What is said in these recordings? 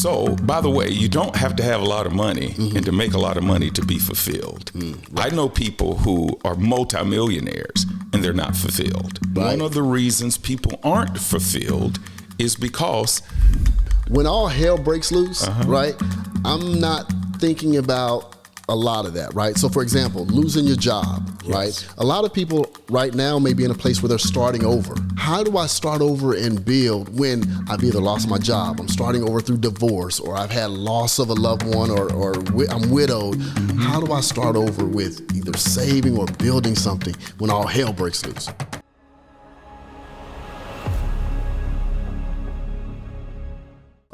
So, by the way, you don't have to have a lot of money and to make a lot of money to be fulfilled. Right. I know people who are multimillionaires and they're not fulfilled. Right. One of the reasons people aren't fulfilled is because when all hell breaks loose, right, I'm not thinking about a lot of that, right? So for example, losing your job, right? A lot of people right now may be in a place where they're starting over. How do I start over and build when I've either lost my job, I'm starting over through divorce, or I've had loss of a loved one, or I'm widowed? How do I start over with either saving or building something when all hell breaks loose?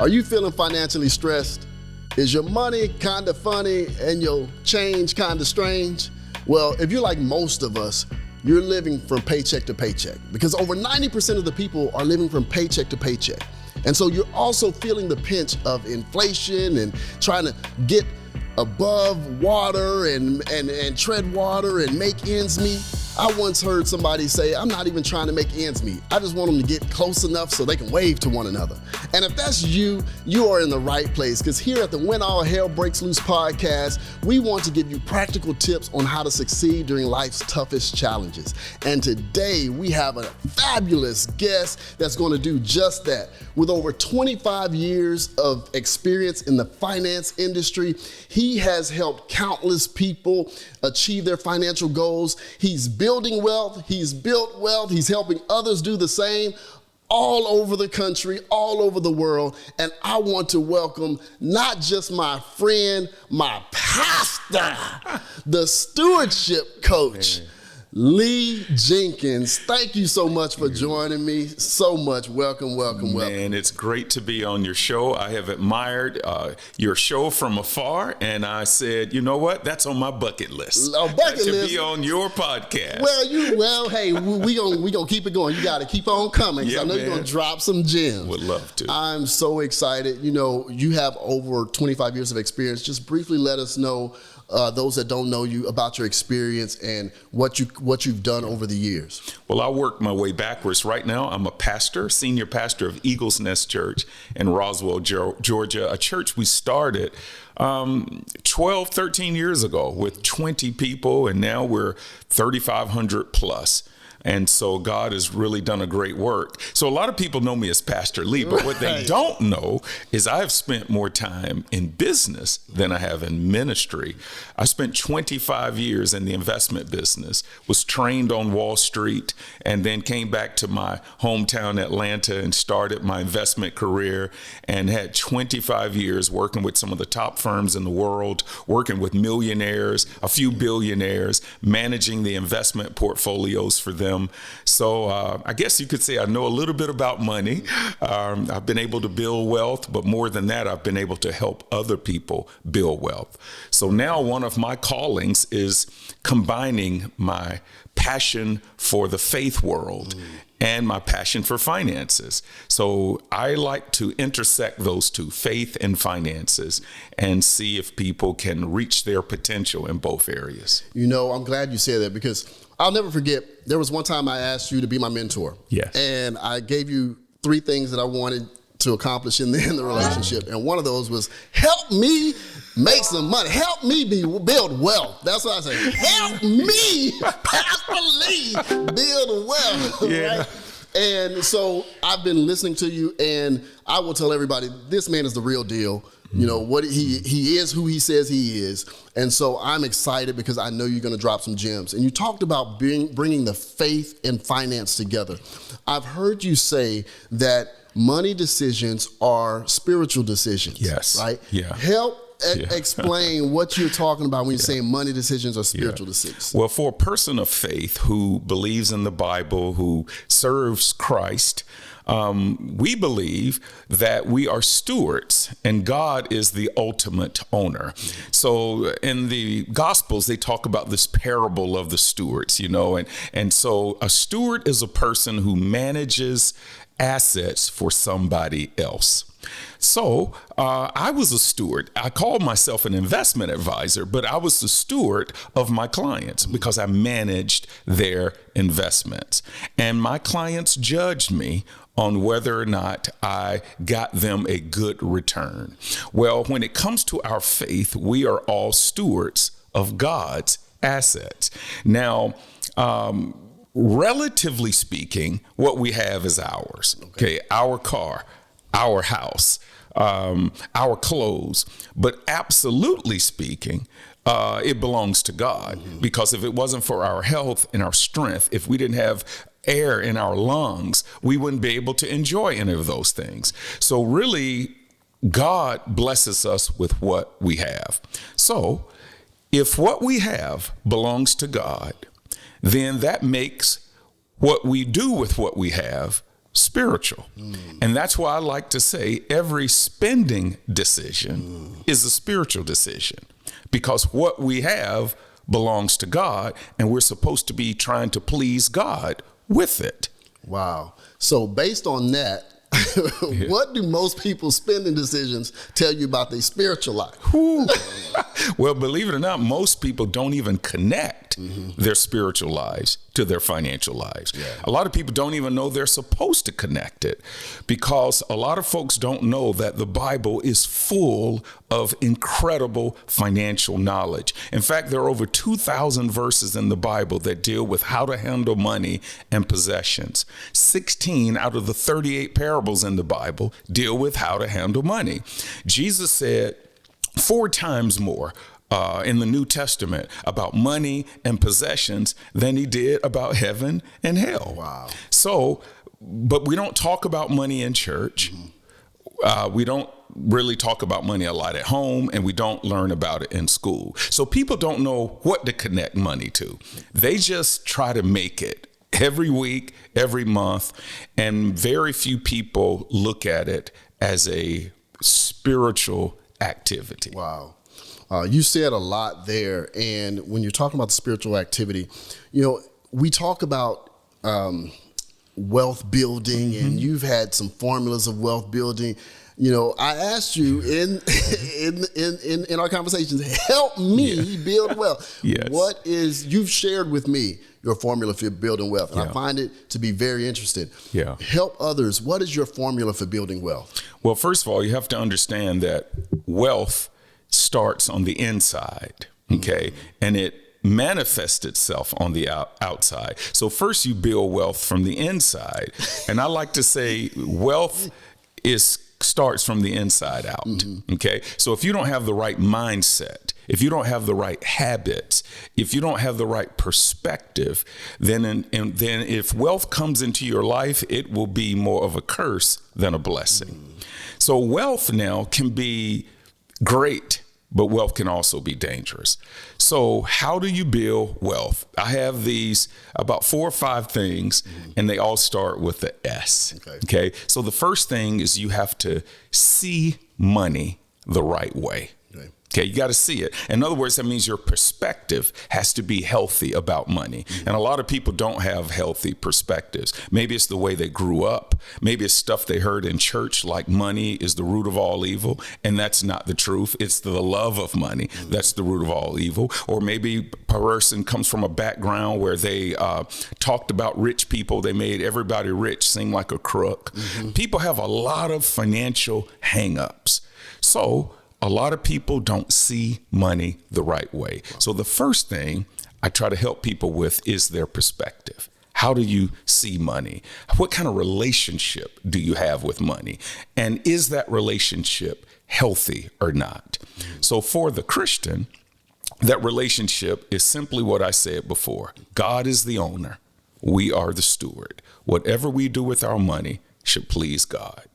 Are you feeling financially stressed? Is your money kind of funny and your change kind of strange? Well, if you're like most of us, you're living from paycheck to paycheck, because over 90% of the people are living from paycheck to paycheck. And so you're also feeling the pinch of inflation and trying to get above water and tread water and make ends meet. I once heard somebody say, I'm not even trying to make ends meet. I just want them to get close enough so they can wave to one another. And if that's you, you are in the right place, because here at the When All Hell Breaks Loose podcast, we want to give you practical tips on how to succeed during life's toughest challenges. And today we have a fabulous guest that's going to do just that. With over 25 years of experience in the finance industry, he has helped countless people achieve their financial goals. He's building wealth, he's built wealth, he's helping others do the same all over the country, all over the world. And I want to welcome not just my friend, my pastor, the Stewardship Coach, Lee Jenkins. Thank you so much for joining me. So much. Welcome, welcome, welcome. Man, it's great to be on your show. I have admired your show from afar, and I said, you know what? That's on my bucket list. A bucket to list. Be on your podcast. Well, hey, we gonna keep it going. You got to keep on coming, because I know you're gonna drop some gems. Would love to. I'm so excited. You know, you have over 25 years of experience. Just briefly let us know, those that don't know you, about your experience and what you've done over the years. Well, I'll work my way backwards. Right now, I'm a pastor, senior pastor of Eagles Nest Church in Roswell, Georgia, a church we started 12, 13 years ago with 20 people, and now we're 3,500 plus. And so God has really done a great work. So a lot of people know me as Pastor Lee, but what they don't know is I've spent more time in business than I have in ministry. I spent 25 years in the investment business, was trained on Wall Street, and then came back to my hometown, Atlanta, and started my investment career, and had 25 years working with some of the top firms in the world, working with millionaires, a few billionaires, managing the investment portfolios for them. So I guess you could say I know a little bit about money. I've been able to build wealth, but more than that, I've been able to help other people build wealth. So now one of my callings is combining my passion for the faith world and my passion for finances. So I like to intersect those two, faith and finances, and see if people can reach their potential in both areas. You know, I'm glad you said that, because I'll never forget, there was one time I asked you to be my mentor. Yes. And I gave you 3 things that I wanted to accomplish in the relationship. And one of those was, help me make some money. Help me build wealth. That's what I say. Help me, Pastor Lee, build wealth. Yeah. Right? And so I've been listening to you, and I will tell everybody, this man is the real deal. You know, what he is who he says he is. And so I'm excited, because I know you're going to drop some gems. And you talked about bringing the faith and finance together. I've heard you say that money decisions are spiritual decisions. Yes. Right? Yeah. Explain what you're talking about when you're saying money decisions are spiritual decisions. Well, for a person of faith who believes in the Bible, who serves Christ, we believe that we are stewards and God is the ultimate owner. So in the Gospels, they talk about this parable of the stewards, you know, and so a steward is a person who manages assets for somebody else. So I was a steward. I called myself an investment advisor, but I was the steward of my clients because I managed their investments. And my clients judged me on whether or not I got them a good return. Well, when it comes to our faith, we are all stewards of God's assets. Now, relatively speaking, what we have is ours. Okay, our car, our house, our clothes. But absolutely speaking, it belongs to God, because if it wasn't for our health and our strength, if we didn't have air in our lungs, we wouldn't be able to enjoy any of those things. So really, God blesses us with what we have. So if what we have belongs to God, then that makes what we do with what we have spiritual. And that's why I like to say every spending decision is a spiritual decision, because what we have belongs to God, and we're supposed to be trying to please God with it. Wow. So based on that, what do most people's spending decisions tell you about their spiritual life? Well, believe it or not, most people don't even connect their spiritual lives to their financial lives. Yeah. A lot of people don't even know they're supposed to connect it, because a lot of folks don't know that the Bible is full of incredible financial knowledge. In fact, there are over 2,000 verses in the Bible that deal with how to handle money and possessions. 16 out of the 38 parables in the Bible deal with how to handle money. Jesus said 4 times more in the New Testament about money and possessions than he did about heaven and hell. Wow. So, but we don't talk about money in church. We don't really talk about money a lot at home, and we don't learn about it in school. So people don't know what to connect money to. They just try to make it every week, every month, and very few people look at it as a spiritual activity. Wow. You said a lot there. And when you're talking about the spiritual activity, you know, we talk about wealth building, and you've had some formulas of wealth building. You know, I asked you in our conversations, help me build wealth. Yes. What is, you've shared with me your formula for building wealth, and I find it to be very interesting. Yeah. Help others. What is your formula for building wealth? Well, first of all, you have to understand that wealth starts on the inside, okay? And it manifests itself on the outside. So first you build wealth from the inside. And I like to say wealth starts from the inside out, okay? So if you don't have the right mindset, if you don't have the right habits, if you don't have the right perspective, then if wealth comes into your life, it will be more of a curse than a blessing. So wealth now can be great, but wealth can also be dangerous. So how do you build wealth? I have these about 4 or 5 things, and they all start with the S. Okay. So the first thing is you have to see money the right way. Okay, you got to see it. In other words, that means your perspective has to be healthy about money. And a lot of people don't have healthy perspectives. Maybe it's the way they grew up. Maybe it's stuff they heard in church, like money is the root of all evil. And that's not the truth. It's the love of money that's the root of all evil. Or maybe a person comes from a background where they talked about rich people. They made everybody rich seem like a crook. People have a lot of financial hang-ups. So a lot of people don't see money the right way. So the first thing I try to help people with is their perspective. How do you see money? What kind of relationship do you have with money? And is that relationship healthy or not? So for the Christian, that relationship is simply what I said before. God is the owner. We are the steward. Whatever we do with our money should please God.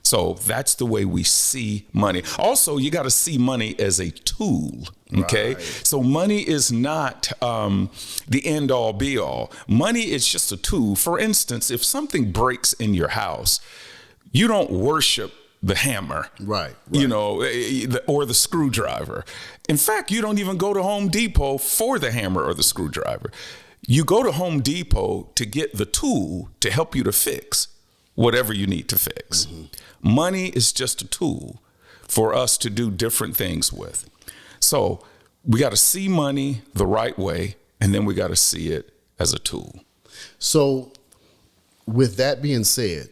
So that's the way we see money. Also, you got to see money as a tool. Okay. Right. So money is not the end all be all. Money is just a tool. For instance, if something breaks in your house, you don't worship the hammer, right. You know, or the screwdriver. In fact, you don't even go to Home Depot for the hammer or the screwdriver. You go to Home Depot to get the tool to help you to fix whatever you need to fix. Money is just a tool for us to do different things with. So we got to see money the right way, and then we got to see it as a tool. So with that being said,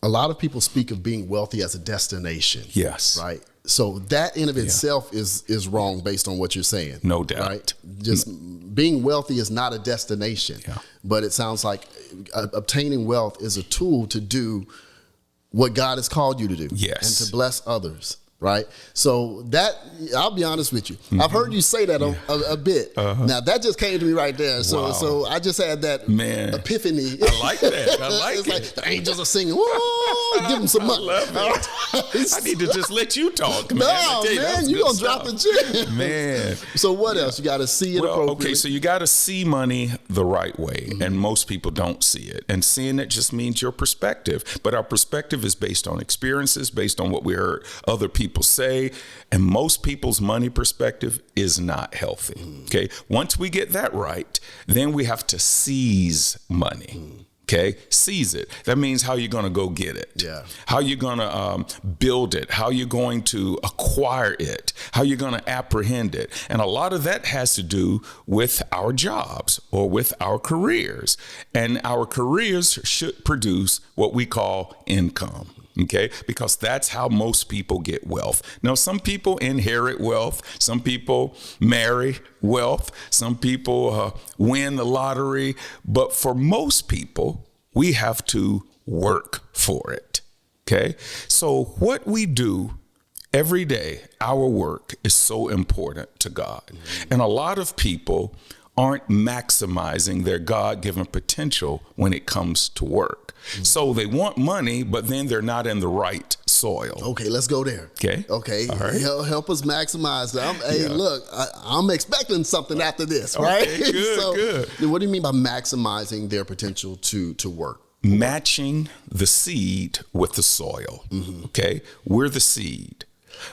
a lot of people speak of being wealthy as a destination. Yes. Right. So that in of itself is wrong based on what you're saying. No doubt. Right. Just being wealthy is not a destination, but it sounds like obtaining wealth is a tool to do what God has called you to do. Yes. And to bless others. Right. So that, I'll be honest with you. I've heard you say that a bit. Now that just came to me right there. So I just had that epiphany. I like that. I like it's it. like the angels are singing. Whoa, give them some money. I love it. I need to just let you talk, man. No, man, you gonna drop the gem. Man. So what else? You got to see it appropriately. Okay, so you got to see money the right way, and most people don't see it. And seeing it just means your perspective. But our perspective is based on experiences, based on what we heard other people say, and most people's money perspective is not healthy. Okay, once we get that right, then we have to seize money. Okay, seize it. That means how you're going to go get it. How you're going to build it. How you're going to acquire it. How you're going to apprehend it. And a lot of that has to do with our jobs or with our careers. And our careers should produce what we call income. Okay, because that's how most people get wealth. Now, some people inherit wealth. Some people marry wealth. Some people win the lottery. But for most people, we have to work for it. Okay, so what we do every day, our work is so important to God. And a lot of people aren't maximizing their God-given potential when it comes to work. So they want money, but then they're not in the right soil. Okay, let's go there. Okay. All right. Help us maximize. Look, I'm expecting something after this, right? Okay, good. What do you mean by maximizing their potential to work? Matching the seed with the soil. Okay, we're the seed.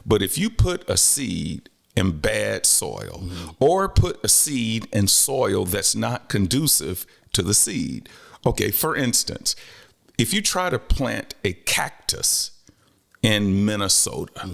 But if you put a seed in bad soil or put a seed in soil that's not conducive to the seed. Okay, for instance, if you try to plant a cactus in Minnesota,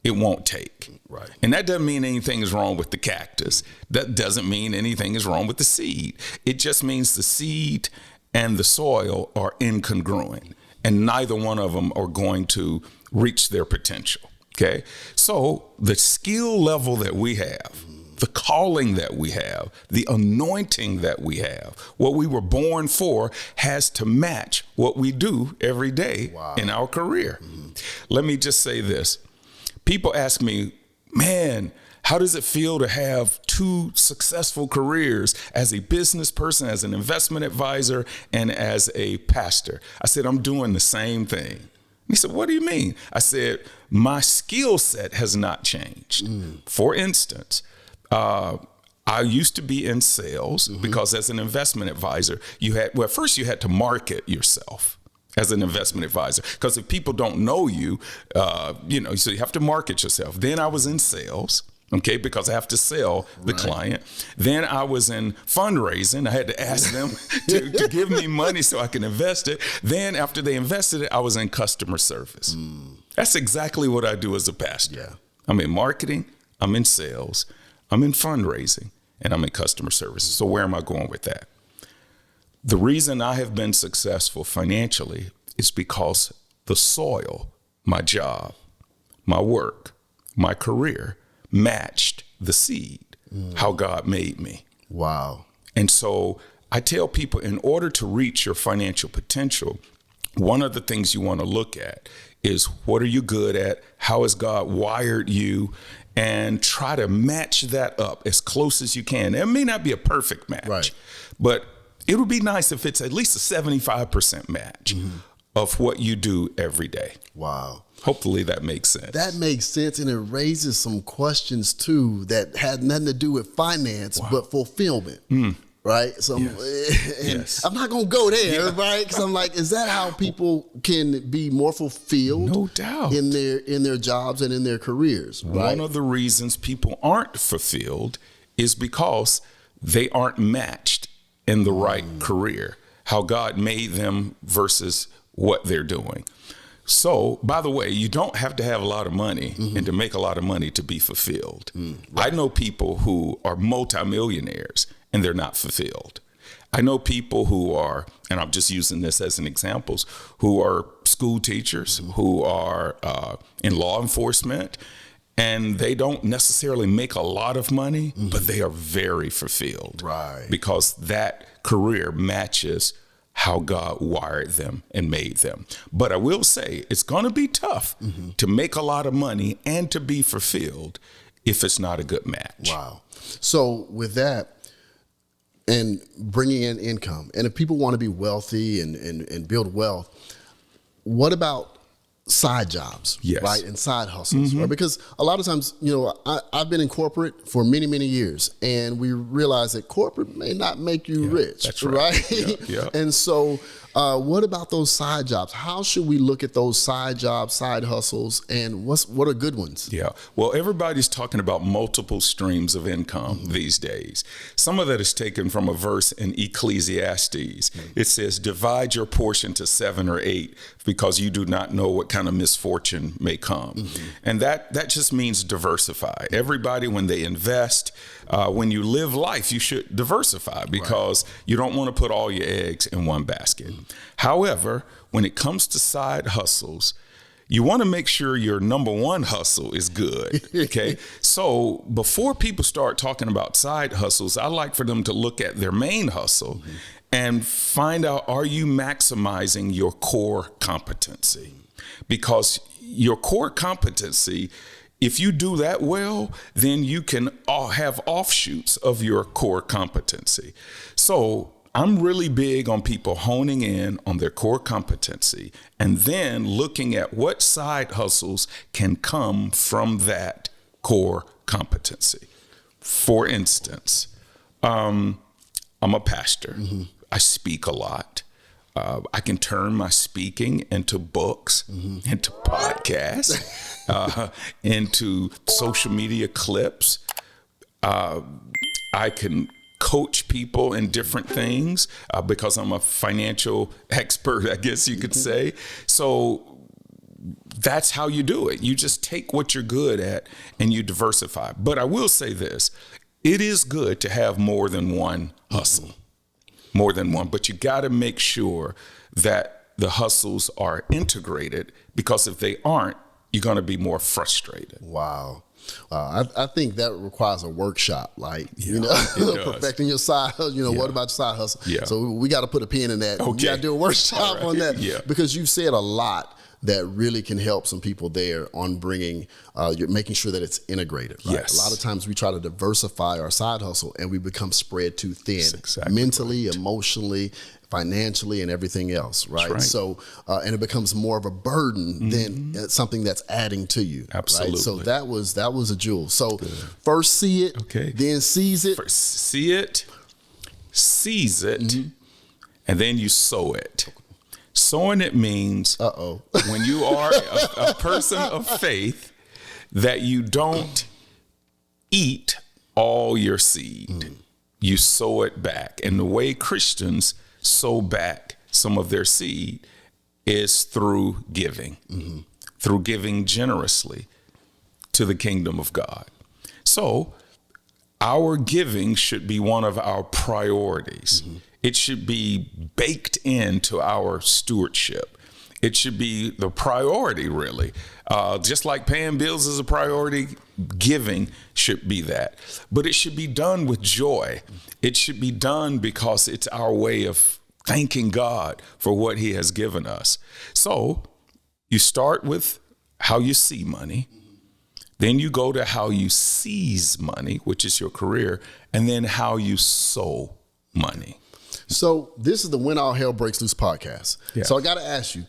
it won't take. Right. And that doesn't mean anything is wrong with the cactus. That doesn't mean anything is wrong with the seed. It just means the seed and the soil are incongruent, and neither one of them are going to reach their potential. Okay, so the skill level that we have, the calling that we have, the anointing that we have, what we were born for has to match what we do every day in our career. Let me just say this. People ask me, man, how does it feel to have two successful careers as a business person, as an investment advisor, and as a pastor? I said, I'm doing the same thing. He said, what do you mean? I said, my skill set has not changed. For instance, I used to be in sales because as an investment advisor, first you had to market yourself as an investment advisor, because if people don't know you, so you have to market yourself. Then I was in sales. Okay, because I have to sell the client. Then I was in fundraising. I had to ask them to give me money so I can invest it. Then after they invested it, I was in customer service. That's exactly what I do as a pastor. I'm in marketing, I'm in sales, I'm in fundraising, and I'm in customer services. So where am I going with that? The reason I have been successful financially is because the soil, my job, my work, my career, matched the seed, how God made me. Wow. And so I tell people, in order to reach your financial potential, one of the things you want to look at is, what are you good at? How has God wired you? And try to match that up as close as you can. It may not be a perfect match, but it would be nice if it's at least a 75% match of what you do every day. Wow. Hopefully that makes sense. That makes sense, and it raises some questions too that had nothing to do with finance, but fulfillment, right? So I'm not gonna go there, right? Because I'm like, is that how people can be more fulfilled? No doubt. In their jobs and in their careers. Right? One of the reasons people aren't fulfilled is because they aren't matched in the right career, how God made them versus what they're doing. So, by the way, you don't have to have a lot of money and to make a lot of money to be fulfilled. I know people who are multimillionaires and they're not fulfilled. I know people who are, and I'm just using this as an example, who are school teachers, who are in law enforcement, and they don't necessarily make a lot of money, but they are very fulfilled. Right. Because that career matches how God wired them and made them. But I will say it's going to be tough to make a lot of money and to be fulfilled if it's not a good match. Wow. So with that, and bringing in income, and if people want to be wealthy and build wealth, what about side jobs, Yes. right, and side hustles, right? Because a lot of times, I've been in corporate for many, many years, and we realize that corporate may not make you rich, that's right. Yeah. And so what about those side jobs? How should we look at those side jobs, side hustles, and what are good ones? Yeah. Well, everybody's talking about multiple streams of income these days. Some of that is taken from a verse in Ecclesiastes. It says, divide your portion to 7 or 8 because you do not know what kind of misfortune may come. And that just means diversify. Everybody, when they invest, when you live life, you should diversify because you don't want to put all your eggs in one basket. However, when it comes to side hustles, you want to make sure your number one hustle is good. Okay. So before people start talking about side hustles, I like for them to look at their main hustle and find out, are you maximizing your core competency? Because your core competency, if you do that well, then you can have offshoots of your core competency. So I'm really big on people honing in on their core competency and then looking at what side hustles can come from that core competency. For instance, I'm a pastor. I speak a lot. I can turn my speaking into books, into podcasts, into social media clips. I can coach people in different things because I'm a financial expert, I guess you could say. So that's how you do it. You just take what you're good at and you diversify. But I will say this, it is good to have more than one hustle, more than one, but you got to make sure that the hustles are integrated, because if they aren't, you're going to be more frustrated. Wow. I think that requires a workshop, like, perfecting your side hustle. What about your side hustle? Yeah. So we got to put a pin in that. Okay. We got to do a workshop on that, because you've said a lot that really can help some people there on bringing, you're making sure that it's integrated. Right? Yes. A lot of times we try to diversify our side hustle and we become spread too thin, exactly mentally, emotionally, financially, and everything else, right? So, and it becomes more of a burden than something that's adding to you. Absolutely. Right? So that was a jewel. So first see it, then seize it. First see it, seize it, and then you sow it. Sowing it means when you are a person of faith, that you don't eat all your seed. You sow it back. And the way Christians sow back some of their seed is through giving, through giving generously to the kingdom of God. So our giving should be one of our priorities. It should be baked into our stewardship. It should be the priority, really. Just like paying bills is a priority, giving should be that. But it should be done with joy. It should be done because it's our way of thanking God for what he has given us. So you start with how you see money. Then you go to how you seize money, which is your career, and then how you sow money. So this is the When All Hell Breaks Loose podcast. Yeah. So I got to ask you,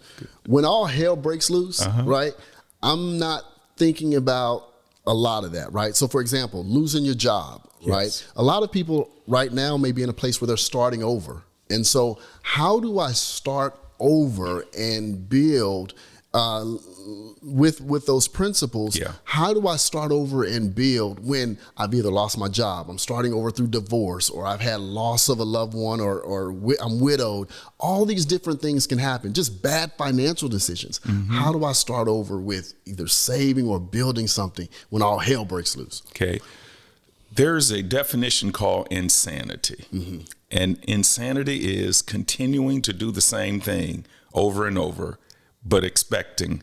when all hell breaks loose, right, I'm not thinking about a lot of that, right? So for example, losing your job, right? A lot of people right now may be in a place where they're starting over. And so how do I start over and build with those principles? How do I start over and build when I've either lost my job, I'm starting over through divorce, or I've had loss of a loved one, or I'm widowed? All these different things can happen, just bad financial decisions. How do I start over with either saving or building something when all hell breaks loose? Okay. There's a definition called insanity. And insanity is continuing to do the same thing over and over, but expecting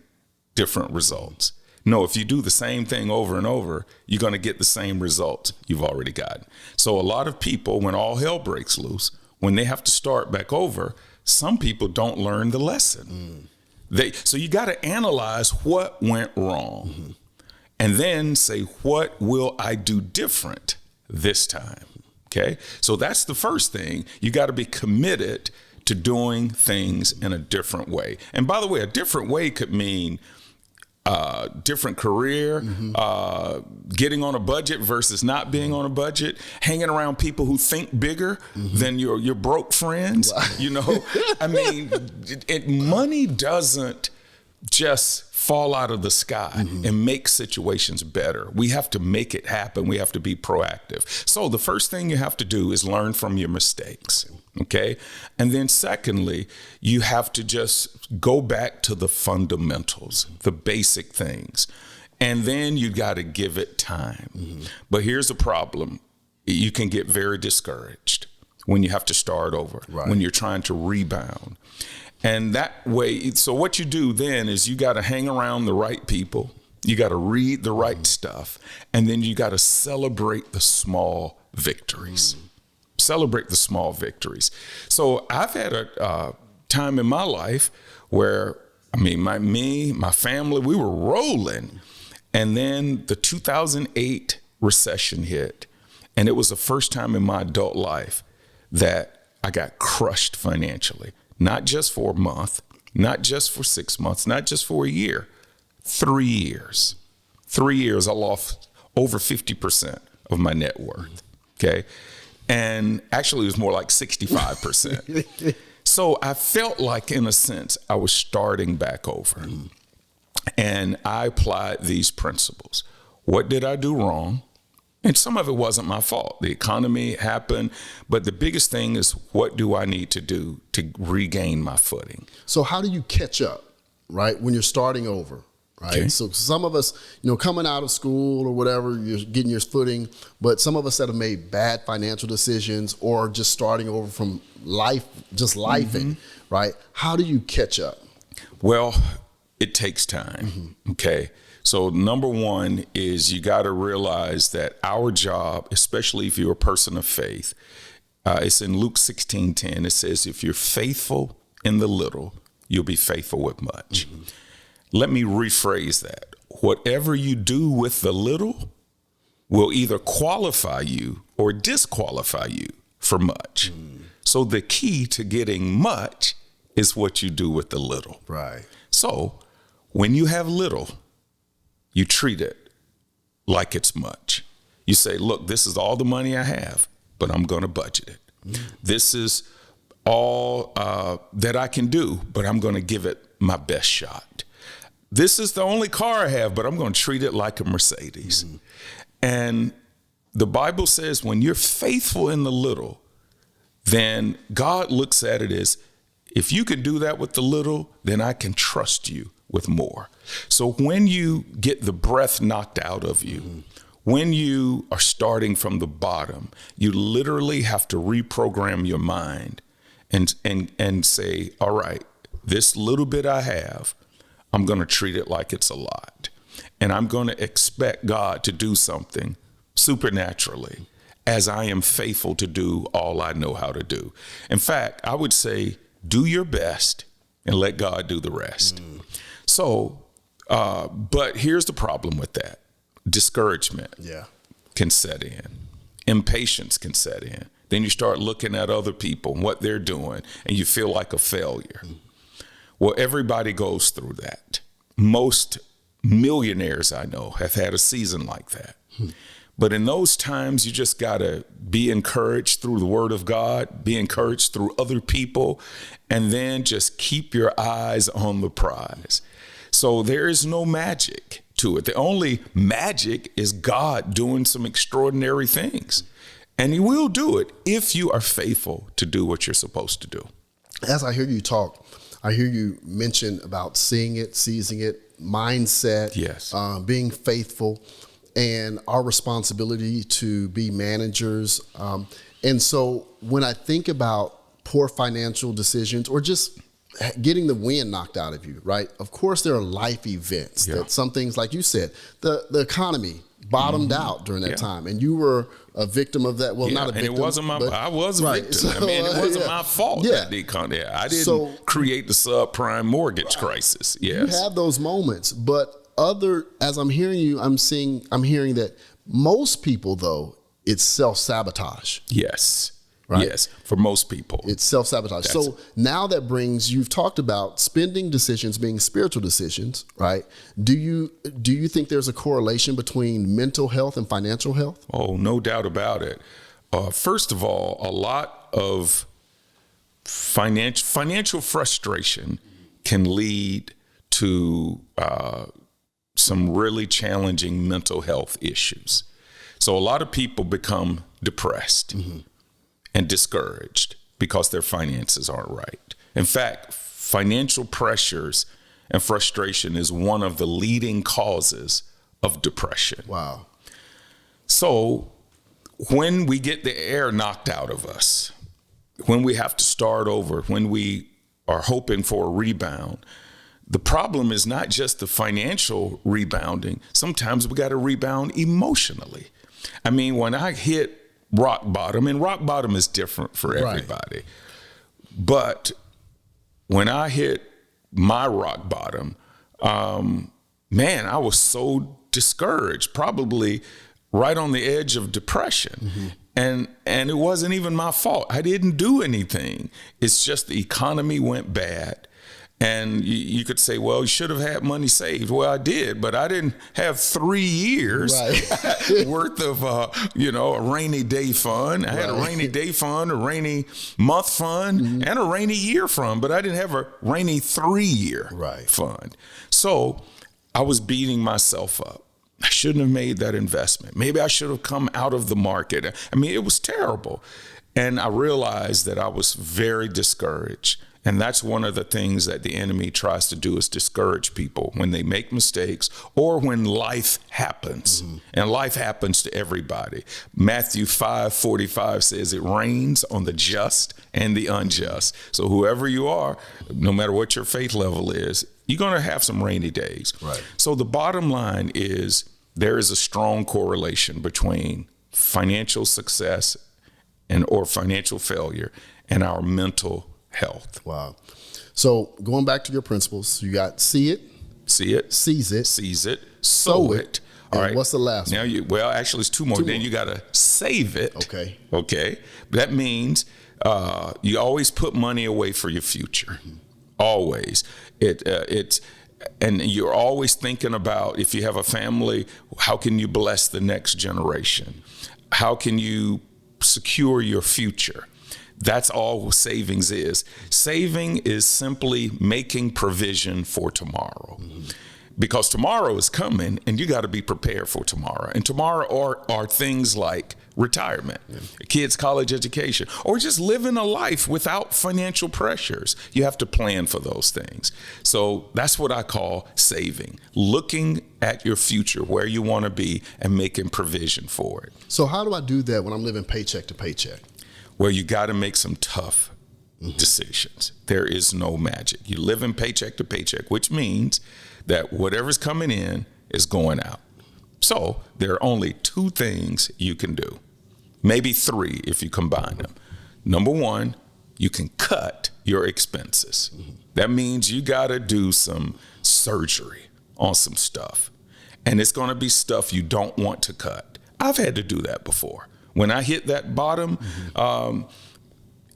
different results. No, if you do the same thing over and over, you're going to get the same results you've already gotten. So a lot of people, when all hell breaks loose, when they have to start back over, some people don't learn the lesson. So you got to analyze what went wrong and then say, what will I do different this time? Okay. So that's the first thing. You got to be committed to doing things in a different way. And by the way, a different way could mean different career, getting on a budget versus not being on a budget, hanging around people who think bigger than your broke friends. You know, I mean, money doesn't just fall out of the sky and make situations better. We have to make it happen. We have to be proactive. So the first thing you have to do is learn from your mistakes. Okay. And then secondly, you have to just go back to the fundamentals, the basic things. And then you got to give it time. But here's the problem. You can get very discouraged when you have to start over, when you're trying to rebound. And that way, so what you do then is you got to hang around the right people. You got to read the right stuff. And then you got to celebrate the small victories. Celebrate the small victories. So I've had a time in my life where, I mean, my family, we were rolling. And then the 2008 recession hit. And it was the first time in my adult life that I got crushed financially. Not just for a month, not just for 6 months, not just for a year, 3 years. 3 years, I lost over 50% of my net worth, okay? And actually it was more like 65%. So I felt like, in a sense, I was starting back over. And I applied these principles. What did I do wrong? And some of it wasn't my fault. The economy happened. But the biggest thing is, what do I need to do to regain my footing? So how do you catch up, right, when you're starting over, right? Okay. So some of us, coming out of school or whatever, you're getting your footing. But some of us that have made bad financial decisions or just starting over from life, just lifing, right? How do you catch up? Well, it takes time, okay? So number one is you got to realize that our job, especially if you're a person of faith, it's in Luke 16:10. It says, if you're faithful in the little, you'll be faithful with much. Let me rephrase that. Whatever you do with the little will either qualify you or disqualify you for much. So the key to getting much is what you do with the little. Right. So when you have little, you treat it like it's much. You say, look, this is all the money I have, but I'm going to budget it. This is all that I can do, but I'm going to give it my best shot. This is the only car I have, but I'm going to treat it like a Mercedes. And the Bible says when you're faithful in the little, then God looks at it as, if you can do that with the little, then I can trust you with more. So when you get the breath knocked out of you, when you are starting from the bottom, you literally have to reprogram your mind and say, all right, this little bit I have, I'm going to treat it like it's a lot. And I'm going to expect God to do something supernaturally as I am faithful to do all I know how to do. In fact, I would say, do your best and let God do the rest. So, but here's the problem with that. Discouragement can set in. Impatience can set in. Then you start looking at other people and what they're doing, and you feel like a failure. Well, everybody goes through that. Most millionaires I know have had a season like that. But in those times, you just got to be encouraged through the word of God, be encouraged through other people, and then just keep your eyes on the prize. So there is no magic to it. The only magic is God doing some extraordinary things. And he will do it if you are faithful to do what you're supposed to do. As I hear you talk, I hear you mention about seeing it, seizing it, mindset, yes, being faithful. and our responsibility to be managers. And so when I think about poor financial decisions or just getting the wind knocked out of you, right? Of course, there are life events that some things, like you said, the economy bottomed out during that time, and you were a victim of that. Well, not a victim. And it wasn't I was a victim. So, I mean, it wasn't my fault that the economy. I didn't create the subprime mortgage crisis. Yes. You have those moments, but as I'm hearing you, I'm hearing that most people, though, it's self-sabotage. Yes. Right? Yes, for most people. It's self-sabotage. So now you've talked about spending decisions being spiritual decisions, right? Do you think there's a correlation between mental health and financial health? Oh, no doubt about it. First of all, a lot of financial frustration can lead to some really challenging mental health issues. So a lot of people become depressed and discouraged because their finances aren't right. In fact, financial pressures and frustration is one of the leading causes of depression. Wow. So when we get the air knocked out of us, when we have to start over, when we are hoping for a rebound, the problem is not just the financial rebounding. Sometimes we got to rebound emotionally. I mean, when I hit rock bottom, and rock bottom is different for everybody. Right. But when I hit my rock bottom, man, I was so discouraged, probably right on the edge of depression. And it wasn't even my fault. I didn't do anything. It's just the economy went bad. And you could say, well, you should have had money saved. Well, I did, but I didn't have 3 years worth of, a rainy day fund. I had a rainy day fund, a rainy month fund, and a rainy year fund, but I didn't have a rainy 3-year fund. So I was beating myself up. I shouldn't have made that investment. Maybe I should have come out of the market. I mean, it was terrible. And I realized that I was very discouraged. And that's one of the things that the enemy tries to do, is discourage people when they make mistakes or when life happens. And life happens to everybody. Matthew 5:45 says it rains on the just and the unjust. So whoever you are, no matter what your faith level is, you're going to have some rainy days. Right. So the bottom line is there is a strong correlation between financial success or financial failure and our mental health. Wow. So going back to your principles, you got see it, seize it, sow it. All right. What's the last one? Well, actually it's two more. Then you got to save it. Okay. That means you always put money away for your future. Always. And you're always thinking about, if you have a family, how can you bless the next generation? How can you secure your future? That's all savings is. Saving is simply making provision for tomorrow. Because tomorrow is coming and you got to be prepared for tomorrow. And tomorrow are things like retirement, kids' college education, or just living a life without financial pressures. You have to plan for those things. So that's what I call saving, looking at your future, where you want to be, and making provision for it. So how do I do that when I'm living paycheck to paycheck? Well, you got to make some tough decisions. There is no magic. You live in paycheck to paycheck, which means that whatever's coming in is going out. So there are only 2 things you can do, maybe 3 if you combine them. Number 1, you can cut your expenses. That means you got to do some surgery on some stuff. And it's going to be stuff you don't want to cut. I've had to do that before. When I hit that bottom,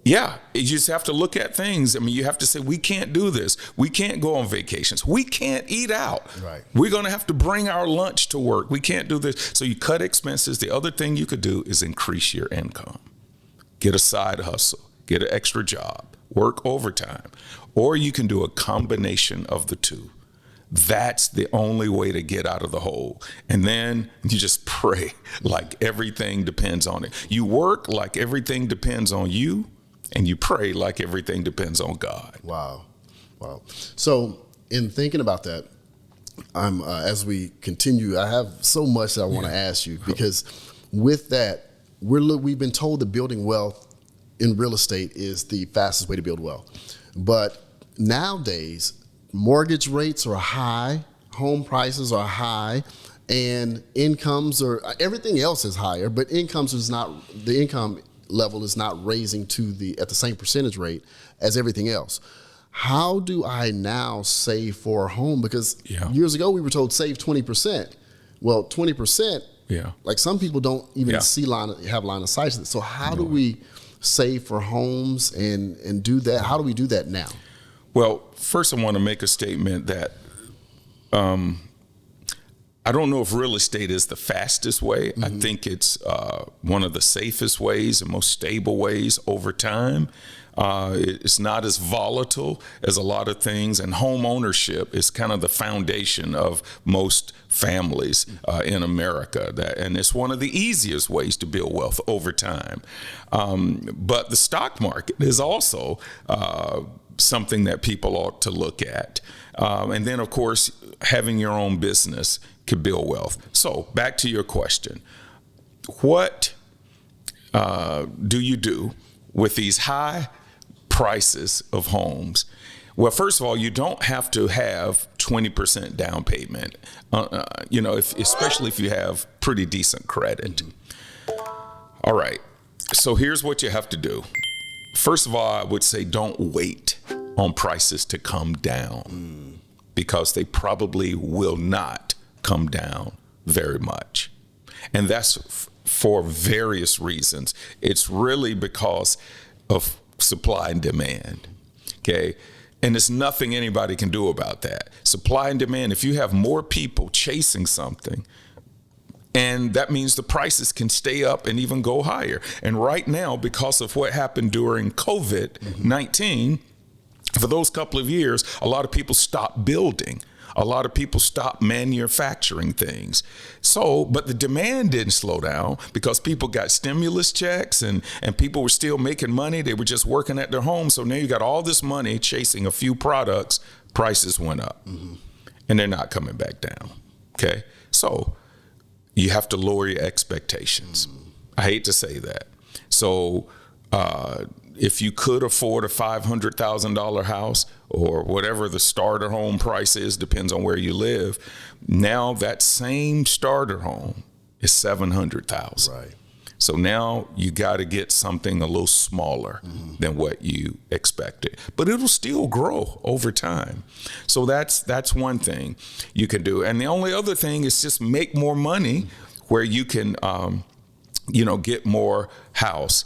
you just have to look at things. I mean, you have to say, we can't do this. We can't go on vacations. We can't eat out. Right. We're going to have to bring our lunch to work. We can't do this. So you cut expenses. The other thing you could do is increase your income. Get a side hustle. Get an extra job. Work overtime. Or you can do a combination of the 2. That's the only way to get out of the hole. And then you just pray like everything depends on it. You work like everything depends on you, and you pray like everything depends on God. Wow. So in thinking about that, as we continue, I have so much that I want to ask you, because with that, we've been told that building wealth in real estate is the fastest way to build wealth. But nowadays, mortgage rates are high, home prices are high, and incomes everything else is higher, but the income level is not raising at the same percentage rate as everything else. How do I now save for a home? Because years ago we were told save 20%. Well, 20%, like some people don't even have line of sight. So how do we save for homes and do that? How do we do that now? Well, first I want to make a statement that I don't know if real estate is the fastest way. I think it's one of the safest ways and most stable ways over time. It's not as volatile as a lot of things, and home ownership is kind of the foundation of most families in America. And it's one of the easiest ways to build wealth over time. But the stock market is also something that people ought to look at. And then, of course, having your own business could build wealth. So back to your question. What do you do with these high prices of homes? Well, first of all, you don't have to have 20% down payment, especially if you have pretty decent credit. All right. So here's what you have to do. First of all, I would say don't wait on prices to come down, because they probably will not come down very much. And that's for various reasons. It's really because of supply and demand. Okay. And there's nothing anybody can do about that. Supply and demand, if you have more people chasing something, and that means the prices can stay up and even go higher. And right now, because of what happened during COVID-19, for those couple of years, a lot of people stopped building. A lot of people stopped manufacturing things. So, but the demand didn't slow down because people got stimulus checks and people were still making money. They were just working at their home. So now you got all this money chasing a few products. Prices went up and they're not coming back down. Okay. So you have to lower your expectations. I hate to say that. So, if you could afford a $500,000 house or whatever the starter home price is, depends on where you live. Now that same starter home is $700,000. Right. So now you got to get something a little smaller than what you expected, but it'll still grow over time. So that's one thing you can do. And the only other thing is just make more money where you can, get more house.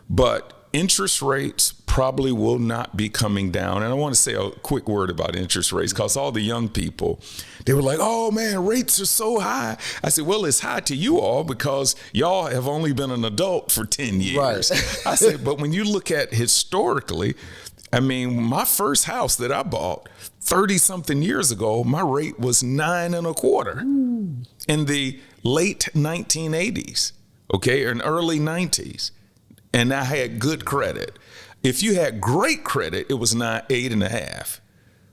But interest rates probably will not be coming down. And I want to say a quick word about interest rates, because all the young people, they were like, oh man, rates are so high. I said, well, it's high to you all because y'all have only been an adult for 10 years. Right. I said, but when you look at historically, I mean, my first house that I bought 30 something years ago, my rate was 9.25% in the late 1980s, okay, and early 90s. And I had good credit. If you had great credit, it was 8.5.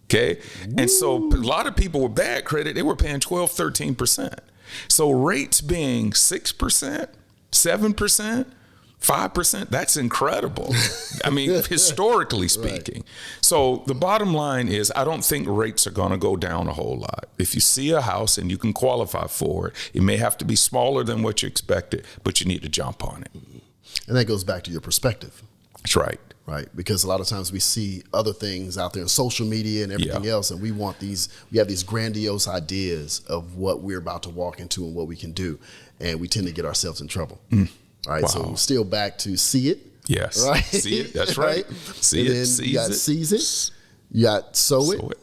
Okay. And so a lot of people with bad credit, they were paying 12, 13%. So rates being 6%, 7%, 5%, that's incredible. I mean, historically speaking. Right. So the bottom line is, I don't think rates are going to go down a whole lot. If you see a house and you can qualify for it, it may have to be smaller than what you expected, but you need to jump on it. And that goes back to your perspective. That's right. Right. Because a lot of times we see other things out there in social media and everything else, and we have these grandiose ideas of what we're about to walk into and what we can do. And we tend to get ourselves in trouble. All right. Wow. So we're still back to see it. Yes. Right. See it. That's right. See it. Seize you got it. Seize it. You got sow it.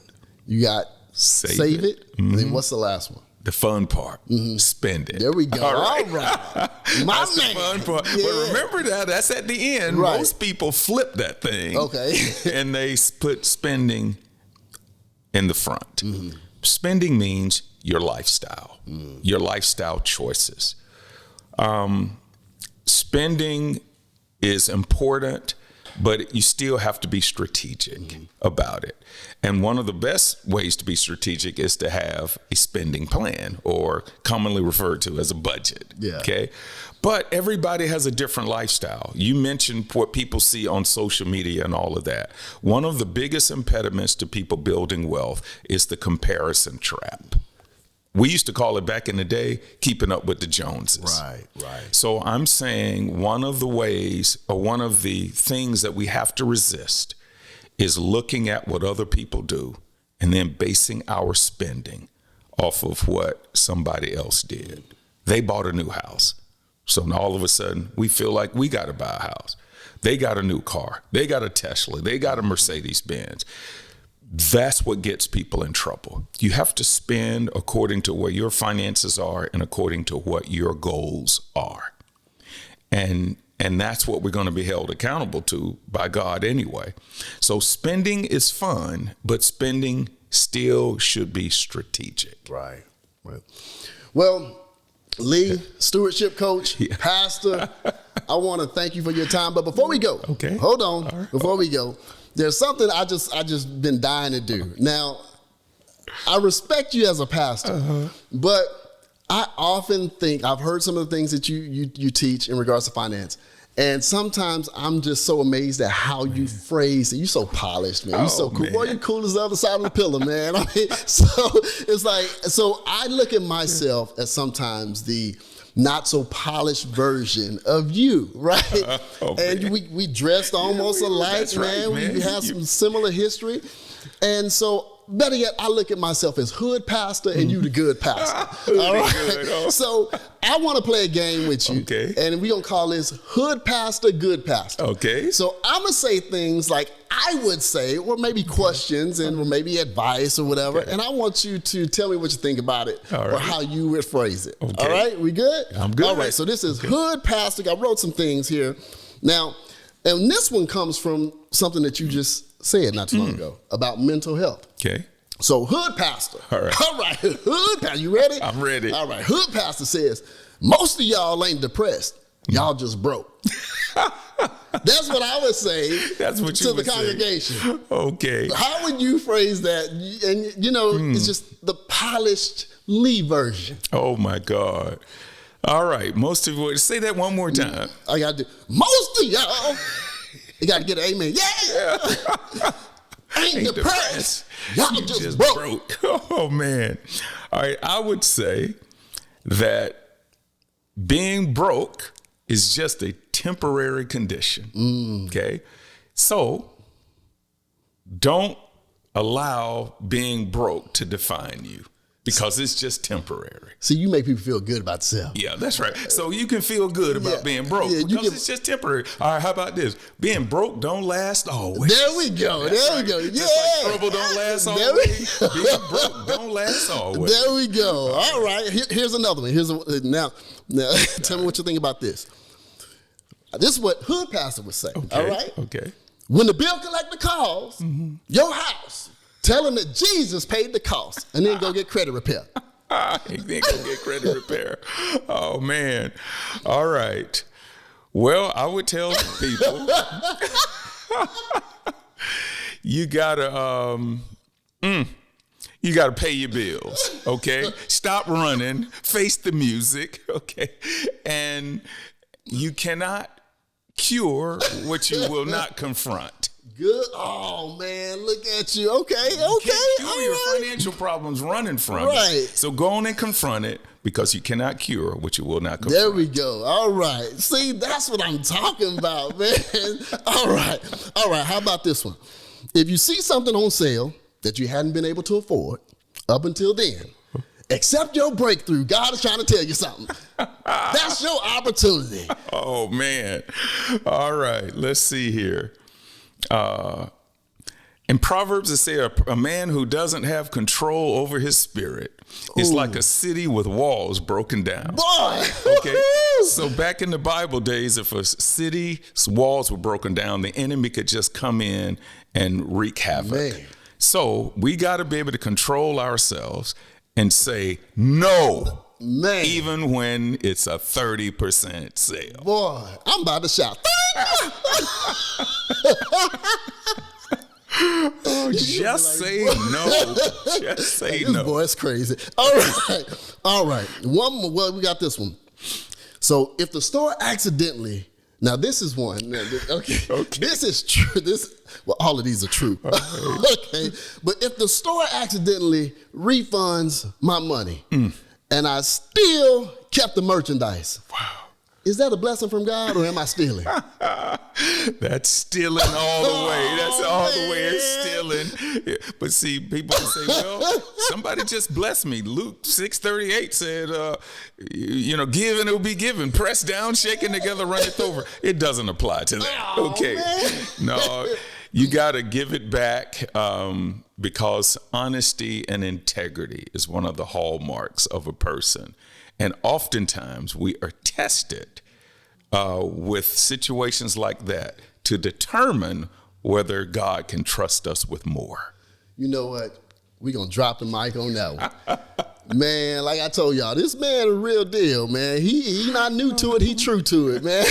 You got save it. And then what's the last one? The fun part, spend it. There we go. All right. My that's man. The fun part. Yeah. But remember that's at the end. Right. Most people flip that thing. Okay. And they put spending in the front. Spending means your lifestyle, your lifestyle choices. Spending is important but you still have to be strategic about it. And one of the best ways to be strategic is to have a spending plan, or commonly referred to as a budget. Yeah. Okay. But everybody has a different lifestyle. You mentioned what people see on social media and all of that. One of the biggest impediments to people building wealth is the comparison trap. We used to call it back in the day, keeping up with the Joneses. Right. So I'm saying one of the ways, or one of the things that we have to resist, is looking at what other people do and then basing our spending off of what somebody else did. They bought a new house. So now all of a sudden we feel like we got to buy a house. They got a new car. They got a Tesla. They got a Mercedes Benz. That's what gets people in trouble. You have to spend according to where your finances are and according to what your goals are. And that's what we're going to be held accountable to by God anyway. So spending is fun, but spending still should be strategic. Right. Well, Lee, stewardship coach, Yeah. pastor, I want to thank you for your time. But before we go, Okay. hold on. Right. Before we go, there's something I just been dying to do. Now, I respect you as a pastor, but I often think, I've heard some of the things that you teach in regards to finance. And sometimes I'm just so amazed at how you phrase it. You're so polished, man. You're so cool. Man. Boy, you're cool as the other side of the pillar, man. I mean, so it's like, so I look at myself as sometimes the not so polished version of you, right? And we dressed almost alike, that's right, man. We have some similar history. And so, better yet, I look at myself as hood pastor and you the good pastor. All right. Good. So I want to play a game with you. Okay. And we're going to call this hood pastor, good pastor. Okay. So I'm going to say things like I would say, or maybe questions or maybe advice or whatever. Okay. And I want you to tell me what you think about it All or right. how you would phrase it. Okay. All right. We good? I'm good. All right. So this is hood pastor. I wrote some things here. Now, and this one comes from something that you just said not too long ago about mental health. Okay. So hood pastor. All right. All right. Hood pastor. You ready? I'm ready. All right. Hood pastor says, most of y'all ain't depressed. Y'all just broke. That's what I would say That's what you to the would say. congregation. Okay. How would you phrase that? And you know, it's just the polished Lee version. Oh my God. All right. Most of you, say that one more time. I got to do, most of y'all, you got to get an amen. Yeah. Ain't depressed. Y'all You just broke. Oh man. All right. I would say that being broke is just a temporary condition. Okay. So don't allow being broke to define you, because it's just temporary. See, you make people feel good about themselves. Yeah, that's right. So you can feel good about Yeah. being broke, Yeah, you because can- it's just temporary. All right, how about this? Being broke don't last always. There we go. That's There right. we go. Yeah. Just like trouble don't last There we always. go. Being broke don't last always. There we go. All right. Here's another one. Now, tell me what you think about this. This is what hood pastor would say. Okay. All right. Okay. When the bill collector calls your house, tell him that Jesus paid the cost, and then go get credit repair. He ain't gonna get credit repair. Oh man. All right. Well, I would tell people you gotta pay your bills. Okay. Stop running. Face the music. Okay. And you cannot cure what you will not confront. Good. Oh man, look at you. Okay. You can't cure All your right. financial problems running from Right. it. So go on and confront it, because you cannot cure what you will not confront. There we go. All right. See, that's what I'm talking about, man. All right. All right. How about this one? If you see something on sale that you hadn't been able to afford up until then, accept your breakthrough. God is trying to tell you something. That's your opportunity. Oh man. All right. Let's see here. In Proverbs, it says a man who doesn't have control over his spirit is like a city with walls broken down. Boy. Okay. So back in the Bible days, if a city's walls were broken down, the enemy could just come in and wreak havoc. Man. So we got to be able to control ourselves and say no man. Even when it's a 30% sale. Boy, I'm about to shout. Just say no. Just say This no. boy is crazy. All right. One more. Well, we got this one. So if the store accidentally, now this is one. Okay. This is true. Well, all of these are true. Okay. But if the store accidentally refunds my money and I still kept the merchandise, wow. Is that a blessing from God or am I stealing? That's stealing all the way. That's all the way it's stealing. But see, people say, well, somebody just blessed me. Luke 6:38 said, give and it will be given. Pressed down, shaken together, runneth over. It doesn't apply to that. Okay. No, you got to give it back because honesty and integrity is one of the hallmarks of a person. And oftentimes we are tested with situations like that to determine whether God can trust us with more. You know what? We're going to drop the mic on that one. Man, like I told y'all, this man a real deal, man. He not new to it. He true to it, man.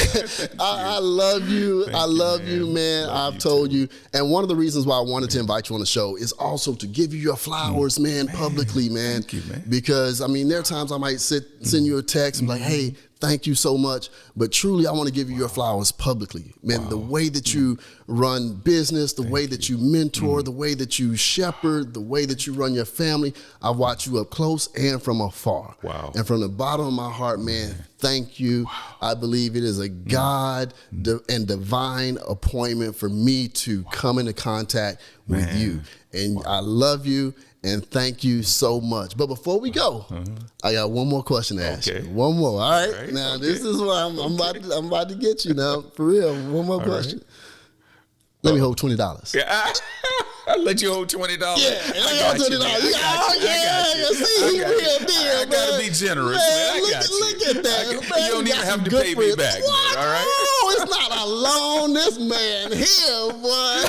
I love you. I love you, man. I've told you. And one of the reasons why I wanted to invite you on the show is also to give you your flowers, man, publicly, man. Thank you, man. Because, I mean, there are times I might send you a text and be like, hey, thank you so much. But truly, I want to give you your flowers publicly. Man, the way that you run business, the way that you mentor, the way that you shepherd, the way that you run your family, I've watched you up close and from afar. Wow. And from the bottom of my heart, man, thank you. Wow. I believe it is a God and divine appointment for me to come into contact with you. And I love you. And thank you so much. But before we go, I got one more question to ask you. One more, all right? Now, this is why I'm about to get you now. For real, one more question. Let me hold $20. Yeah, I'll let you hold $20. Yeah, I got $20. See, real deal, I gotta be generous, man. I got you. Look at that. You don't even have to pay me back, man, all right? Oh, it's not a loan. This man here, boy.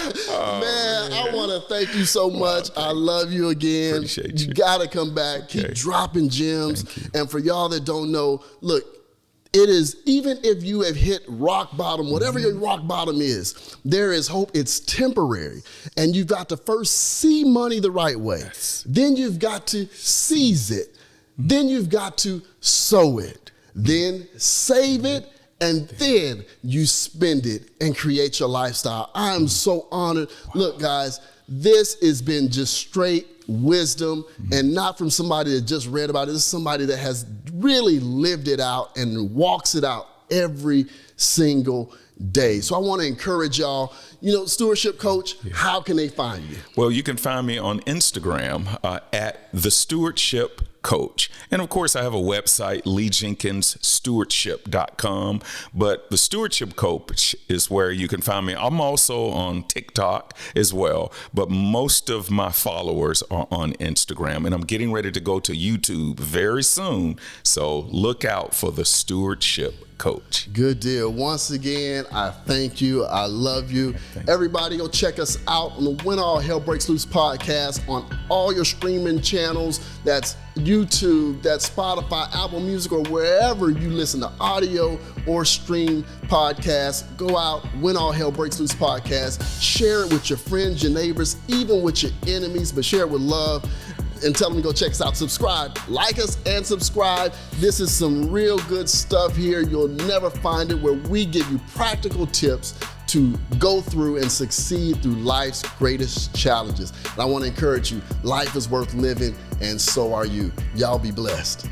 Man, I want to thank you so much. I love you again. Appreciate you. You got to come back. Keep dropping gems. And for y'all that don't know, look, it is, even if you have hit rock bottom, whatever your rock bottom is, there is hope. It's temporary. And you've got to first see money the right way. Yes. Then you've got to seize it. Then you've got to sow it. Then save it. And then you spend it and create your lifestyle. I am so honored. Look, guys, this has been just straight wisdom, and not from somebody that just read about it. This is somebody that has really lived it out and walks it out every single day. So I want to encourage y'all, Stewardship Coach, how can they find you? Well, you can find me on Instagram at the Stewardship Coach. And of course, I have a website, LeeJenkinsStewardship.com. But the Stewardship Coach is where you can find me. I'm also on TikTok as well. But most of my followers are on Instagram. And I'm getting ready to go to YouTube very soon. So look out for the Stewardship Coach. Good deal. Once again, I thank you. I love you. Everybody go check us out on the When All Hell Breaks Loose podcast on all your streaming channels. That's YouTube, that's Spotify, Apple Music, or wherever you listen to audio or stream podcasts. Go out, When All Hell Breaks Loose podcast. Share it with your friends, your neighbors, even with your enemies, but share it with love. And tell them to go check us out. Subscribe, like us, and subscribe. This is some real good stuff here. You'll never find it, where we give you practical tips to go through and succeed through life's greatest challenges. And I want to encourage you, life is worth living, and so are you. Y'all be blessed.